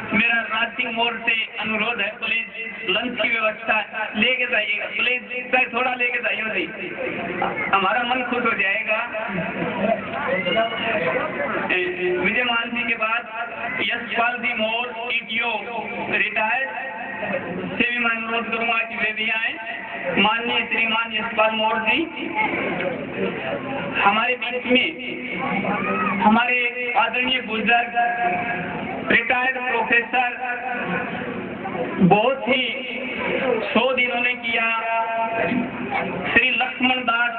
मेरा राजसिंह मोड़ से अनुरोध है, प्लीज लंच की व्यवस्था लेके जाइएगा, प्लीज सर थोड़ा लेके जाइए जी, हमारा मन खुश हो जाएगा। विजय मान जी के बाद यशपाल जी मोड़ ईटीओ रिटायर्ड से भी मैं अनुरोध करूंगा कि वे भी आए। माननीय श्रीमान यशपाल मोड़ जी हमारे बीच में हमारे आदरणीय बुजुर्ग रिटायर्ड प्रोफेसर, बहुत ही शोध इन्होंने किया, Shri Laxman Das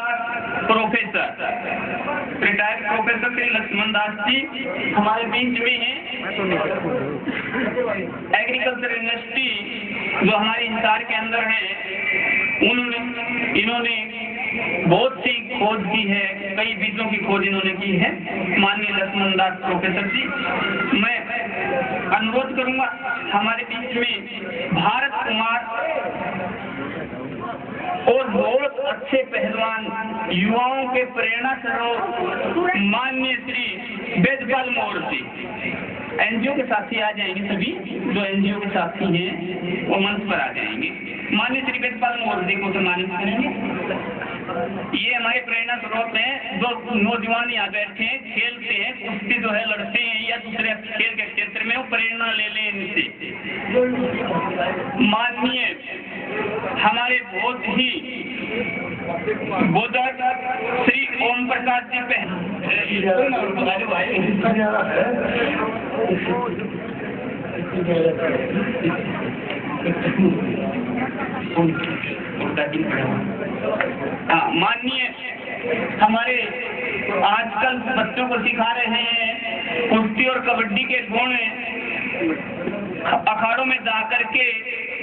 professor, retired professor Shri Laxman Das ji हमारे बीच में हैं। एग्रीकल्चर यूनिवर्सिटी जो हमारे इंसार के अंदर है, इन्होंने बहुत सी खोज की है, कई बीजों की खोज इन्होंने की है। माननीय लक्ष्मण दास प्रोफेसर जी, मैं अनुरोध करूंगा हमारे बीच में भारत कुमार और बहुत अच्छे पहलवान, युवाओं के प्रेरणा स्रोत माननीय श्री वेदपाल मोड़ जी, एनजीओ के साथी आ जाएंगे, सभी जो एनजीओ के साथी हैं वो मंच पर आ जाएंगे। माननीय श्री वेदपाल मोड़ जी को सम्मानित करेंगे। ये हमारे प्रेरणा स्रोत हैं, जो नौजवान यहाँ बैठे हैं, खेलते हैं, कुश्ती जो है लड़ते हैं या दूसरे खेल के क्षेत्र में, वो प्रेरणा ले लें इनसे। माननीय हमारे बहुत ही बुजुर्ग श्री ओम प्रकाश जी माननीय हमारे आजकल बच्चों को सिखा रहे हैं कुश्ती और कबड्डी के गुण, अखाड़ों में जाकर के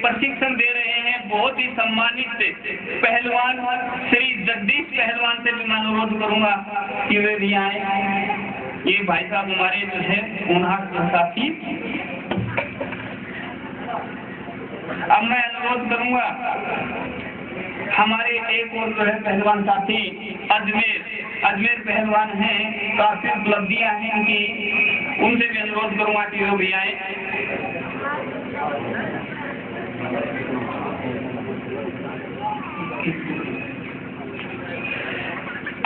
प्रशिक्षण दे रहे हैं, बहुत ही सम्मानित पहलवान श्री जगदीश पहलवान से भी मैं अनुरोध करूंगा कि वे भी आए। ये भाई साहब हमारे जो है उनके साथी। अब मैं अनुरोध करूंगा हमारे एक और जो है पहलवान साथी अजमेर पहलवान हैं, काफी उपलब्धियां हैं इनकी, उनसे भी अनुरोध करूंगा कि वो भी आए।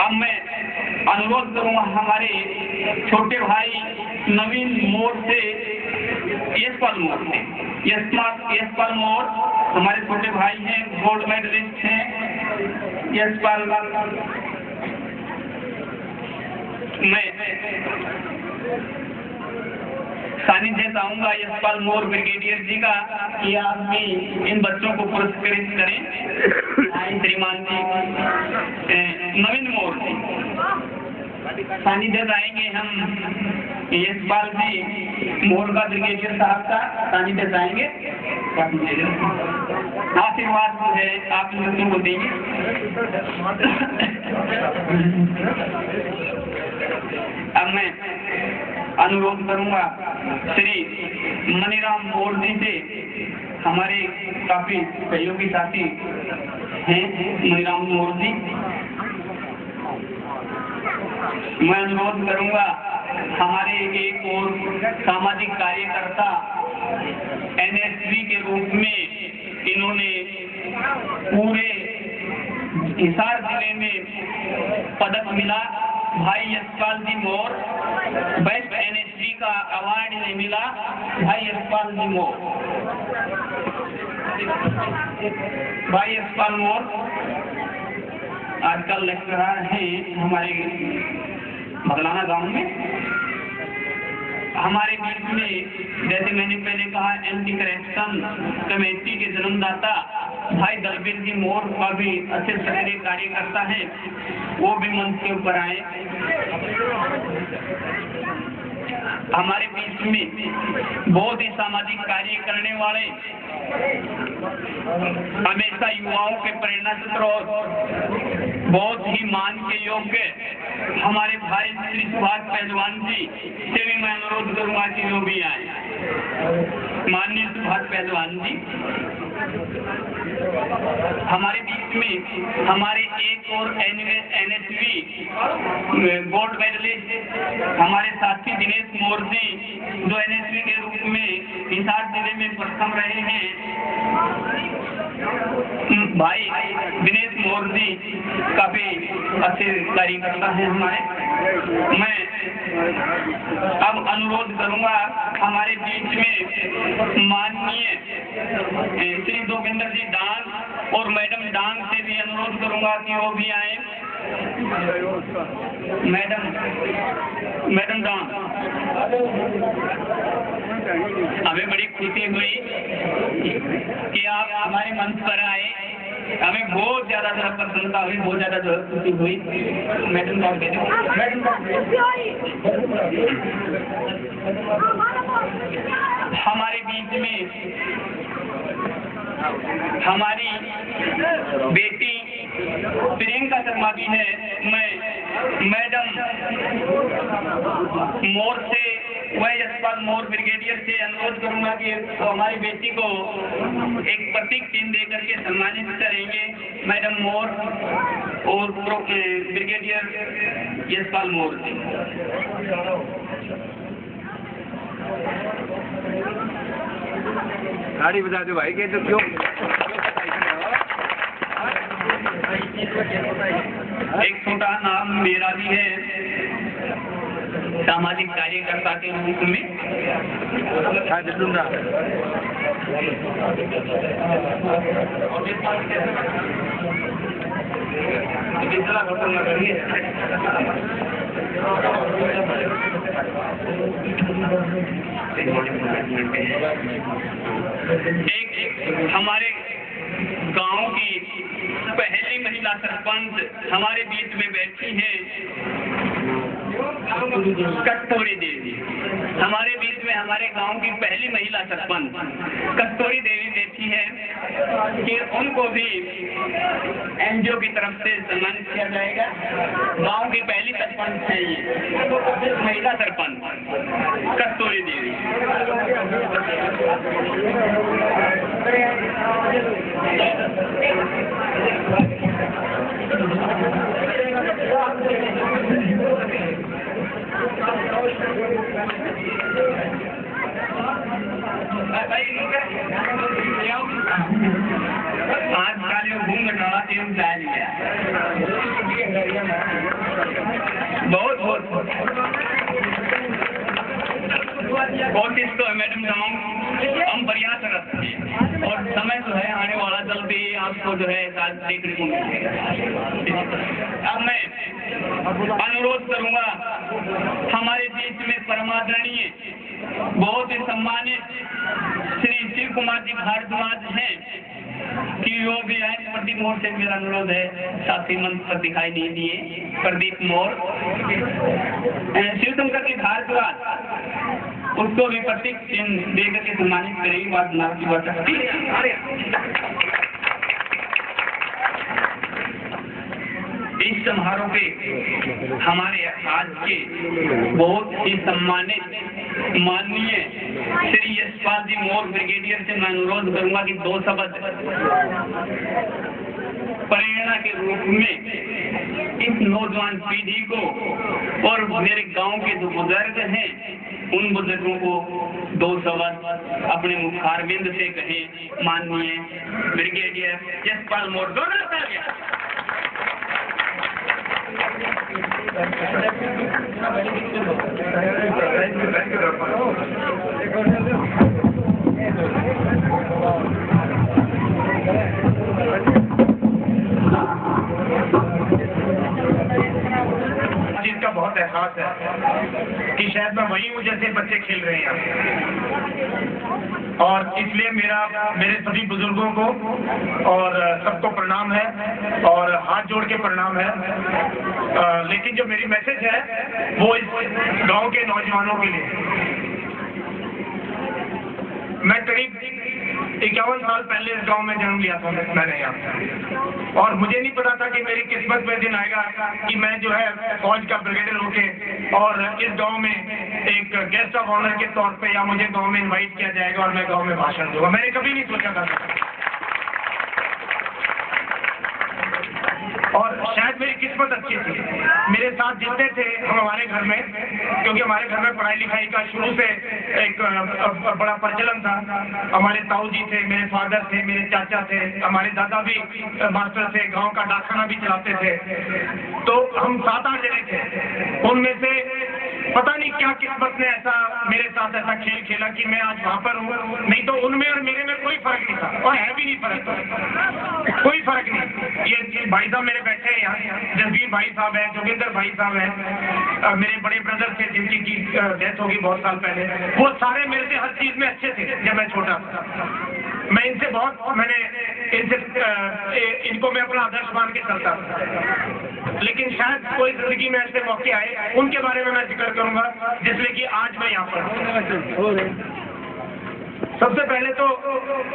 अब मैं अनुरोध करूंगा हमारे छोटे भाई नवीन मोड़ से यशपाल मोड़ से, यशपाल मोड़ हमारे छोटे भाई हैं, गोल्ड मेडलिस्ट हैं यशपाल। मैं सानिध्य चाहूंगा यशपाल मोड़ ब्रिगेडियर जी का कि आप भी इन बच्चों को पुरस्कृत करें। श्रीमान जी नवीन मोड़ जी सानिध्य आएंगे, हम यशपाल जी मोड़ का ब्रिगेडियर साहब का सानिध्य आएंगे। आशीर्वाद जो है आप इन बच्चों को देंगे। अब मैं अनुरोध करूंगा श्री मनीराम मोड़ जी से, हमारे काफी सहयोगी साथी हैं मनीराम मोड़ जी। मैं अनुरोध करूंगा हमारे एक और सामाजिक कार्यकर्ता एनएसवी के रूप में इन्होंने पूरे हिसार जिले में पदक मिला, भाई यशपाल जी मोड़, बेस्ट एनएसवी का अवार्ड इन्हें मिला, भाई यशपाल जी मोड़। भाई यशपाल मोड़ आजकल लेक्चरर हैं हमारे बगलाना गांव में। हमारे बीच में जैसे मैंने पहले कहा एंटी करप्शन कमेटी के जन्मदाता भाई दलबीर जी मोड़ का भी अच्छे सक्रिय कार्यकर्ता है, वो भी मंच के ऊपर आए। हमारे बीच में बहुत ही सामाजिक कार्य करने वाले, हमेशा युवाओं के प्रेरणा स्रोत, बहुत ही मान के योग्य हमारे भाई श्री सुभाष पहलवान जी से भी मैं अनुरोध करूंगा कि वो भी आए। माननीय सुभाष पहलवान जी, हमारे बीच में हमारे एक और NSV गोल्ड मेडलिस्ट हमारे साथी दिनेश मोर जी, जो NSV के रूप में हिसार जिले में प्रथम रहे हैं। भाई दिनेश मोर जी काफी अच्छे कार्यकर्ता हैं हमारे। मैं अब अनुरोध करूंगा हमारे बीच में माननीय श्री जोगिंदर जी डांग और मैडम डांग से भी अनुरोध करूंगा कि वो भी आए। मैडम डांग, हमें बड़ी खुशी हुई कि आप हमारे मंच पर आए। हमें बहुत ज्यादा प्रसन्नता हुई, बहुत ज्यादा खुशी हुई। मैडम डांग दे दो। हमारे बीच में हमारी बेटी प्रियंका शर्मा भी है। मैं मैडम मोर से, वह यशपाल मोर ब्रिगेडियर से अनुरोध करूंगा कि तो हमारी बेटी को एक प्रतीक चिन्ह दे करके सम्मानित करेंगे। मैडम मोर और ब्रिगेडियर यशपाल मोर जी। गाड़ी बजा दो भाई, के तो क्यों? एक छोटा नाम मेरा भी है सामाजिक कार्यकर्ता के रूप में। एक हमारे गांव की पहली महिला सरपंच हमारे बीच में बैठी है, कस्तूरी देवी। हमारे बीच में हमारे गांव की पहली महिला सरपंच कस्तूरी देवी बैठी है कि उनको भी NGO की तरफ से सम्मानित किया जाएगा। गांव की पहली सरपंच है ये महिला सरपंच कस्तूरी देवी। आजकल ये घूम रहा बहुत कोशिश तो है मैडम तमाम, हम प्रयासरत हैं और समय जो है आने वाला जल्दी आपको जो है देखने को मिलेगा। अब मैं अनुरोध करूंगा हमारे बीच में परमादरणीय बहुत ही सम्मानित श्री शिव कुमार जी भारद्वाज हैं कि वो भी आए। प्रदीप मोर से मेरा अनुरोध है, साथी मंच पर दिखाई नहीं दिए। प्रदीप मोर, शिव शंकर जी भारद्वाज, उसको भी प्रतीक चिन्ह देकर के सम्मानित करेंगे। बात नाम की बात इस समारोह के हमारे आज के बहुत ही सम्मानित माननीय श्री यशपाल जी मोर ब्रिगेडियर से मैं अनुरोध करूंगा कि 2 शब्द प्रेरणा के रूप में इस नौजवान पीढ़ी को और मेरे गांव के जो बुजुर्ग हैं उन बुजुर्गों को 2 शब्द अपने मुखारबिंद से कहें। माननीय ब्रिगेडियर यशपाल मोर। जिसका बहुत एहसास है कि शायद मैं वही हूँ जैसे बच्चे खेल रहे हैं, और इसलिए मेरे सभी बुजुर्गों को और सबको प्रणाम है और हाथ जोड़ के प्रणाम है। लेकिन जो मेरी मैसेज है वो इस गांव के नौजवानों के लिए। मैं करीब 51 साल पहले इस गांव में जन्म लिया था मैंने यहाँ, और मुझे नहीं पता था कि मेरी किस्मत में दिन आएगा कि मैं जो है फौज का ब्रिगेडियर होके और इस गांव में एक गेस्ट ऑफ ऑनर के तौर पे या मुझे गांव में इनवाइट किया जाएगा और मैं गांव में भाषण दूंगा। मैंने कभी नहीं सोचा था। और शायद मेरी किस्मत अच्छी थी, मेरे साथ जितने थे हम हमारे घर में, क्योंकि हमारे घर में पढ़ाई लिखाई का शुरू से एक बड़ा प्रचलन था। हमारे ताऊ जी थे, मेरे फादर थे, मेरे चाचा थे, हमारे दादा भी मास्टर थे, गांव का डाकखाना भी चलाते थे। तो हम 7-8 जने थे, उनमें से पता नहीं क्या किस्मत ने ऐसा मेरे साथ ऐसा खेल खेला कि मैं आज वहां पर हूँ। नहीं तो उनमें और मेरे में कोई फर्क नहीं था, और है भी नहीं फर्क, कोई फर्क नहीं। ये भाई साहब मेरे बैठे हैं यहाँ, जसवीर भाई साहब है, जोगिंदर भाई साहब है, मेरे बड़े ब्रदर थे जिनकी डेथ होगी बहुत साल पहले, वो सारे मेरे से हर चीज में अच्छे थे जब मैं छोटा था। मैं इनसे इनको मैं अपना आदर्श मान के चलता था। लेकिन शायद कोई जिंदगी में ऐसे मौके आए, उनके बारे में मैं जिक्र करूंगा, जिसमें कि आज मैं यहाँ पर। सबसे पहले तो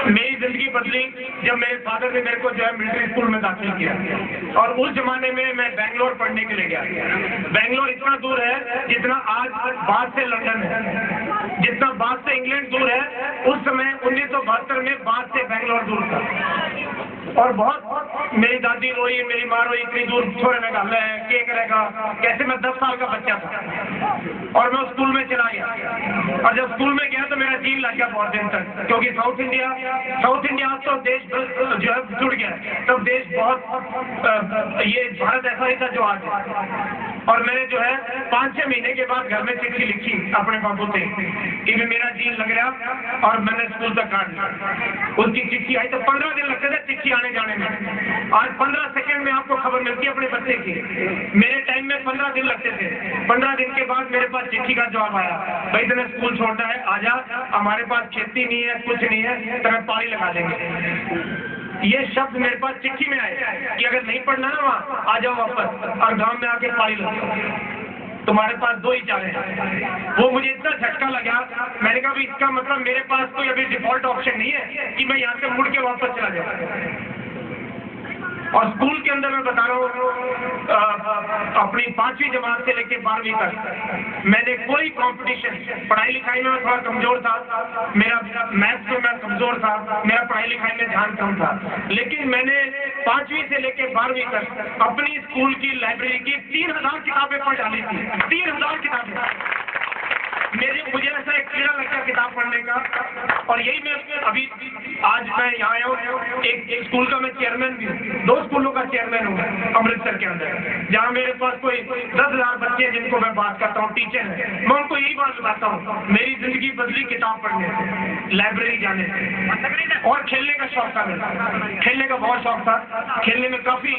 मेरी जिंदगी बदली जब मेरे फादर ने मेरे को जो है मिलिट्री स्कूल में दाखिल किया, और उस जमाने में मैं बेंगलोर पढ़ने के लिए गया। बेंगलोर इतना दूर है जितना आज बाथ से लंदन है, जितना बाथ से इंग्लैंड दूर है, उस समय 1972 में बाथ से बेंगलोर दूर था। और बहुत मेरी दादी रोई, मेरी माँ रोई, इतनी दूर छोड़ने का है, के करेगा कैसे। मैं 10 साल का बच्चा था और मैं स्कूल में चला गया, और जब स्कूल में गया तो मेरा जीन लग गया बहुत दिन तक, क्योंकि साउथ इंडिया तो देश जो है जुड़ गया, तब देश बहुत ये भारत ऐसा ही था जो आज है। और मैंने जो है 5-6 महीने के बाद घर में चिट्ठी लिखी अपने बाबू से कि मेरा जीन लग रहा, और मैंने स्कूल तक काट लिया। उसकी चिट्ठी आई तो 15 दिन लगते थे चिट्ठी आने जाने में। आज 15 सेकंड में आपको खबर मिलती है अपने बच्चे की। मेरे टाइम में 15 दिन लगते थे। 15 दिन के बाद मेरे पास चिट्ठी का जवाब आया, भाई तुम्हें स्कूल छोड़ना है, आजा, हमारे पास खेती नहीं है, कुछ नहीं है, तुम्हें पानी लगा देंगे। ये शब्द मेरे पास चिट्ठी में आए कि अगर नहीं पढ़ना है वहाँ आ जाओ वापस, और गांव में आके पानी लगाओ, तुम्हारे पास 2 ही चारे हैं। वो मुझे इतना झटका लगा, मैंने कहा इसका मतलब मेरे पास कोई अभी डिफॉल्ट ऑप्शन नहीं है कि मैं यहाँ से मुड़ के वापस चला जाऊँ। और स्कूल के अंदर मैं बता रहा हूँ, अपनी 5वीं जमात से लेकर 12वीं तक मैंने कोई कंपटीशन, पढ़ाई लिखाई में मैं थोड़ा कमजोर था, मेरा मैथ्स में मैं कमजोर था, मेरा पढ़ाई लिखाई में ध्यान कम था, लेकिन मैंने 5वीं से लेकर 12वीं तक अपनी स्कूल की लाइब्रेरी की 3000 किताबें पढ़ डाली थी। 3000 किताबें। मुझे ऐसा एक कीड़ा लग गया किताब पढ़ने का, और यही मैं अभी आज मैं यहाँ आया हूँ। एक स्कूल का मैं चेयरमैन भी हूँ, 2 स्कूलों का चेयरमैन हूँ अमृतसर के अंदर, जहाँ मेरे पास कोई 10,000 बच्चे जिनको मैं बात करता हूँ, टीचर है। मैं उनको यही बात बताता हूँ, मेरी जिंदगी बदली किताब पढ़ने से, लाइब्रेरी जाने से। और खेलने का शौक था मेरा, खेलने का बहुत शौक था। खेलने में काफी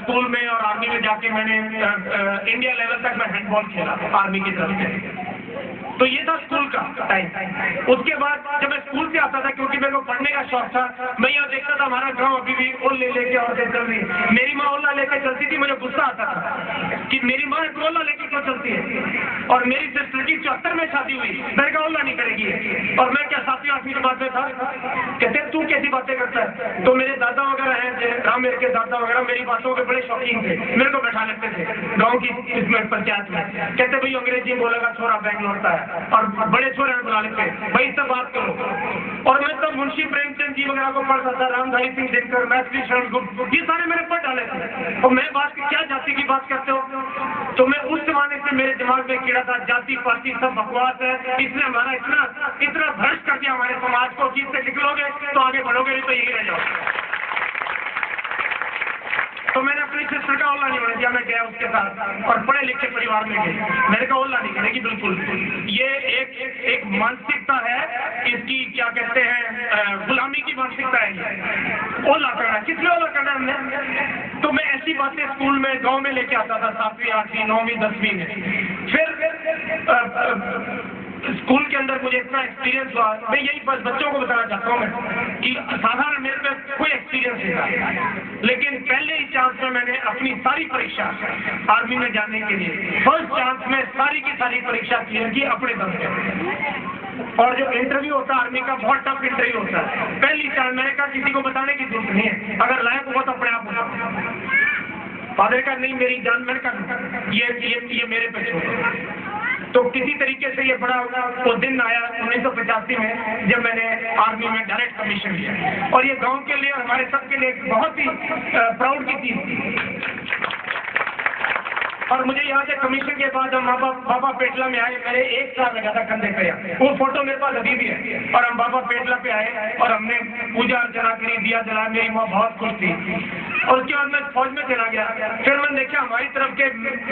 स्कूल में और आर्मी में जाके मैंने इंडिया लेवल तक मैं हैंडबॉल खेला आर्मी की तरफ से। तो ये था स्कूल का टाइम। उसके बाद जब मैं स्कूल से आता था, क्योंकि मेरे को पढ़ने का शौक था, मैं यहाँ देखता था हमारा गांव अभी भी ओल्ला लेके औरतें चल रही है। मेरी माँ ओल्ला लेके चलती थी, मुझे गुस्सा आता था कि मेरी माँ ओल्ला लेके क्यों चलती है। और मेरी सिस्टर की 74 में शादी हुई, मेरे का ओल्ला नहीं करेगी, और मैं क्या 7वीं 8वीं की बात में था। कहते तू कैसी बातें करता है। तो मेरे दादा वगैरह हैं, रामेर के दादा वगैरह मेरी बातों के बड़े शौकीन थे, मेरे को बैठा लेते थे गाँव की इसमें पंचायत में। कहते भाई अंग्रेजी बोलेगा छोरा बेंगलोर का है, और बड़े छोरे बुला लेते भाई इससे बात करो। और मैं तो मुंशी प्रेमचंद जी वगैरह को पढ़ता था, रामधारी सिंह दिनकर, मैथिली शरण गुप्त, ये सारे मैंने पढ़ डाले थे। और मैं बात क्या जाति की बात करते हो, तो मैं उस जमाने से मेरे दिमाग में कीड़ा था, जाति पाति सब बकवास है, इसने हमारा इतना भ्रष्ट कर दिया हमारे समाज को कि इससे निकलोगे तो आगे बढ़ोगे, नहीं तो यही रह जाओगे। तो मैंने अपनी सिस्टर का ओल्ला नहीं होने दिया, मैं गया उसके साथ और पढ़े लिखे परिवार में गए। मेरे का ओल्ला नहीं करेगी बिल्कुल। ये एक मानसिकता है, इसकी क्या कहते हैं, गुलामी की मानसिकता है। ये ओल्ला करना, कितने ओल्ला करना हमने। तो मैं ऐसी बातें स्कूल में गांव में लेके आता था 7वीं 8वीं 9वीं 10वीं में। फिर स्कूल के अंदर मुझे इतना एक्सपीरियंस हुआ, मैं यही बस बच्चों को बताना चाहता हूँ मैं कि साधारण मेरे पे कोई एक्सपीरियंस नहीं था, लेकिन पहले ही चांस में मैंने अपनी सारी परीक्षा आर्मी में जाने के लिए फर्स्ट चांस में सारी की सारी परीक्षा क्लियर की अपने दम पे। और जो इंटरव्यू होता है आर्मी का बहुत टफ इंटरव्यू होता है। पहली चाल मैंने कहा किसी को बताने की जरूरत नहीं है, अगर लायक हुआ तो अपने आप होगा। फादर का नहीं मेरी जान, मैंने कहा ये मेरे पे छोड़ो। तो किसी तरीके से ये बड़ा वो दिन आया 1985 में जब मैंने आर्मी में डायरेक्ट कमीशन लिया, और ये गांव के लिए और हमारे सबके लिए बहुत ही प्राउड की चीज थी। और मुझे यहाँ से कमीशन के बाद हम बाबा पेटला में आए, मैंने 1 साल लगा था कंधे पे, वो फोटो मेरे पास अभी भी है। और हम बाबा पेटला पे आए और हमने पूजा अर्चना करी, दिया जलाया, मेरी माँ बहुत खुश थी। और उसके बाद मैं फौज में चला गया। फिर मैंने देखा हमारी तरफ के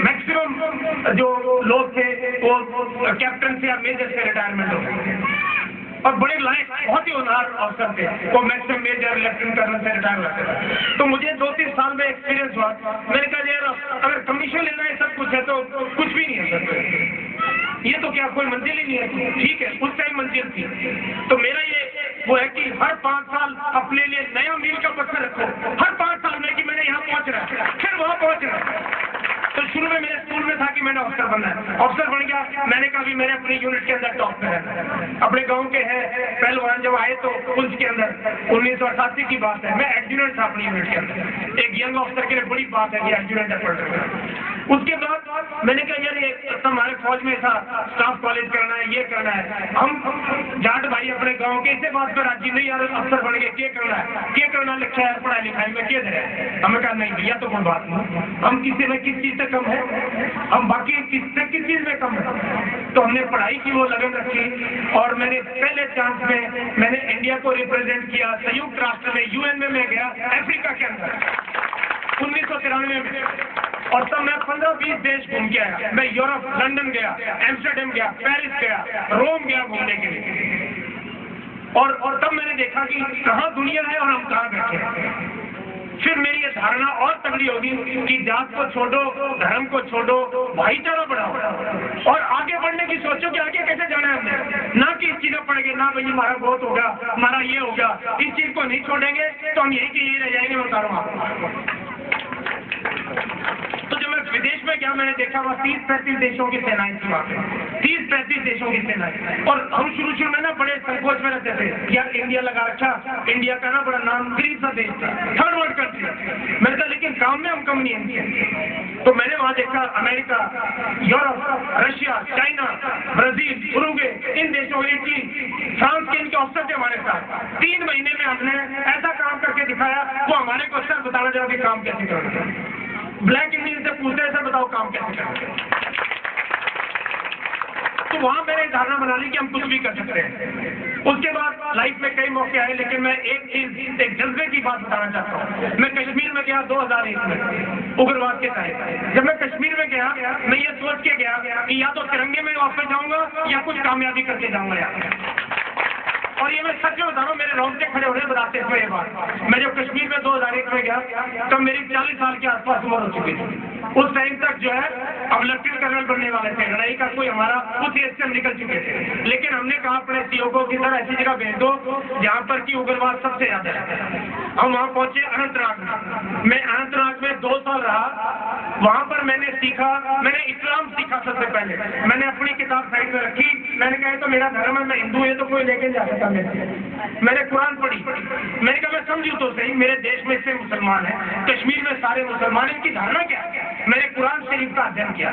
मैक्सिमम जो लोग थे वो कैप्टन से या मेजर से रिटायरमेंट हो गए, और बड़े लायक बहुत ही होनहार अफसर थे, वो मैक्सिमम मेजर लेफ्टिनेंट कर्नल से रिटायर होते थे। तो मुझे 2-3 साल में एक्सपीरियंस हुआ। मैंने कहा यार अगर कमीशन लेना है सब कुछ है तो कुछ भी नहीं है सर, ये तो क्या कोई मंजिल ही नहीं है। ठीक है, उस टाइम मंजिल थी। तो मेरा ये वो है कि हर 5 साल अपने लिए नया मील का पत्थर रखो, हर 5 साल में कि मैंने यहाँ पहुंच रहा है, फिर वहां पहुंच रहा है। तो शुरू में मेरे स्कूल में था कि मैंने अफसर बनना है, अफसर बन गया। मैंने कहा भी मैंने अपनी यूनिट के अंदर टॉप पे है। अपने गांव के हैं पहलवान जब आए तो पुलिस के अंदर 1988 की बात है, मैं एडजुटेंट था अपनी यूनिट के अंदर। एक यंग अफसर के लिए बड़ी बात है कि एडजुटेंट है। उसके बाद मैंने कहा यार ये हमारे फौज में था, स्टाफ कॉलेज करना है, ये करना है। हम जाट भाई अपने गाँव के इसे बात पर राजी नहीं, यार अफसर बन गए, क्या करना लिखा है पढ़ाई लिखाई में क्या दे। हमें कहा नहीं भैया तो कोई बात नहीं, हम किसी में किस चीज से कम है, हम बाकी किस चीज में कम है। तो हमने पढ़ाई की वो लगन रखी, और मैंने पहले चांस में मैंने इंडिया को रिप्रेजेंट किया संयुक्त राष्ट्र में, यूएन में मैं गया अफ्रीका के अंदर 1993 में। और तब मैं 15-20 देश घूम के आया। मैं यूरोप, लंदन गया, एम्स्टर्डम गया, पेरिस गया, रोम गया घूमने के लिए। और तब मैंने देखा कि कहाँ दुनिया है और हम कहाँ बैठे हैं। फिर मेरी ये धारणा और तगड़ी होगी कि जात को छोड़ो, धर्म को छोड़ो, भाईचारा बढ़ाओ और आगे बढ़ने की सोचो कि आगे कैसे जाना है हमने। ना कि इस चीज में पड़ गए, ना भाई हमारा बहुत होगा, हमारा ये होगा, इस चीज को नहीं छोड़ेंगे तो हम यही की यही रह जाएंगे। बता रहा हूँ आपको। तो जब मैं विदेश में गया मैंने देखा वहाँ 30-35 देशों की सेनाएं थी वहाँ पे, 30-35 देशों की सेनाएं। और हम शुरू में ना बड़े संकोच में रहते थे, यार इंडिया लगा रखा, इंडिया का ना बड़ा नाम गरीब सा देश था, थर्ड वर्ल्ड कंट्री। मैंने कहा लेकिन काम में हम कम नहीं हैं। तो मैंने वहाँ देखा America, Europe, Russia, China, Brazil, Uruguay, इन देशों, इटली, फ्रांस के इनके अफसर थे हमारे साथ। 3 महीने में हमने ऐसा काम करके दिखाया, वो हमारे को अक्सर बताना चाहते काम कैसे करना। ब्लैक इंडियन से पूछते हैं सर बताओ काम कैसे करें। तो वहां मैंने धारणा बना ली कि हम कुछ भी कर सकते हैं। उसके बाद लाइफ में कई मौके आए, लेकिन मैं एक जज्बे की बात बताना चाहता हूँ। मैं कश्मीर में गया 2001 में उग्रवाद के टाइम। जब मैं कश्मीर में गया मैं ये सोच के गया कि या तो तिरंगे में वापस जाऊंगा या कुछ कामयाबी करके जाऊंगा यार। और ये मैं सच में बता रहा हूँ, मेरे रोंगटे खड़े हो रहे बताते हुए ये बात। मैं जब कश्मीर में 2001 में गया तब मेरी 40 साल के आसपास उम्र हो चुकी थी। उस टाइम तक जो है अब लेफ्टिनेंट कर्नल बनने वाले थे, लड़ाई का कोई हमारा उस एज से हम निकल चुके थे। लेकिन हमने कहा अपने सीओ को कि सर ऐसी जगह भेज दो जहाँ पर की उग्रवाद सबसे ज्यादा है। हम वहाँ पहुंचे अनंतनाग में। मैं अनंतनाग में 2 साल रहा। वहाँ पर मैंने सीखा, मैंने इस्लाम सीखा सबसे पहले। मैंने अपनी किताब साइड में रखी, मैंने कहा तो मेरा धर्म है, मैं हिंदू है तो कोई लेके जा सकता। मैंने कुरान पढ़ी, मैंने कहा मैं समझू तो सही, मेरे देश में से मुसलमान है, कश्मीर में सारे मुसलमान, इनकी धारणा क्या है। मैंने कुरान शरीफ का अध्ययन किया,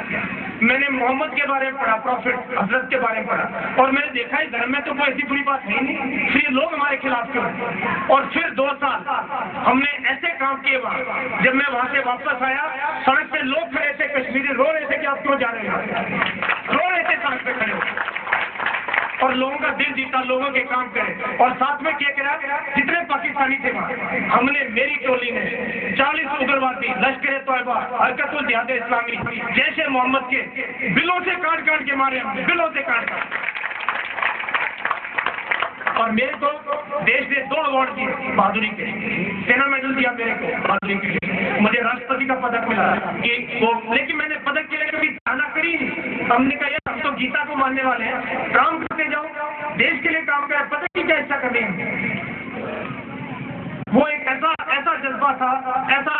मैंने मोहम्मद के बारे में पढ़ा, प्रॉफिट हजरत के बारे में पढ़ा, और मैंने देखा इस धर्म में तो कोई ऐसी बुरी बात है नहीं, फिर लोग हमारे खिलाफ क्यों। और फिर 2 साल हमने ऐसे काम किए वहाँ। जब मैं वहाँ से वापस आया, सड़क पे लोग खड़े थे, कश्मीरी रो रहे थे कि आप क्यों जा रहे हो, रो रहे थे सड़क पे खड़े हो। और लोगों का दिल जीता, लोगों के काम करे। और साथ में क्या करा, जितने पाकिस्तानी थे वहाँ, हमने, मेरी टोली ने 40 उग्रवादी, लश्कर तैयबा, हरकतुल जिहाद इस्लामी, जैसे मोहम्मद के बिलों से काट काट के मारे, हमने बिलों से काट काट। और मेरे को देश ने 2 अवार्ड दिए बहादुरी के, सेना मेडल दिया मेरे को बहादुरी के लिए, मुझे राष्ट्रपति का पदक मिला कि वो, लेकिन मैंने पदक के लिए कभी धारणा करी नहीं। हमने कहा यार हम तो गीता को मानने वाले हैं, काम करते जाओ, देश के लिए काम करें, पदक की क्या इच्छा करनी है। वो एक ऐसा जज्बा था, ऐसा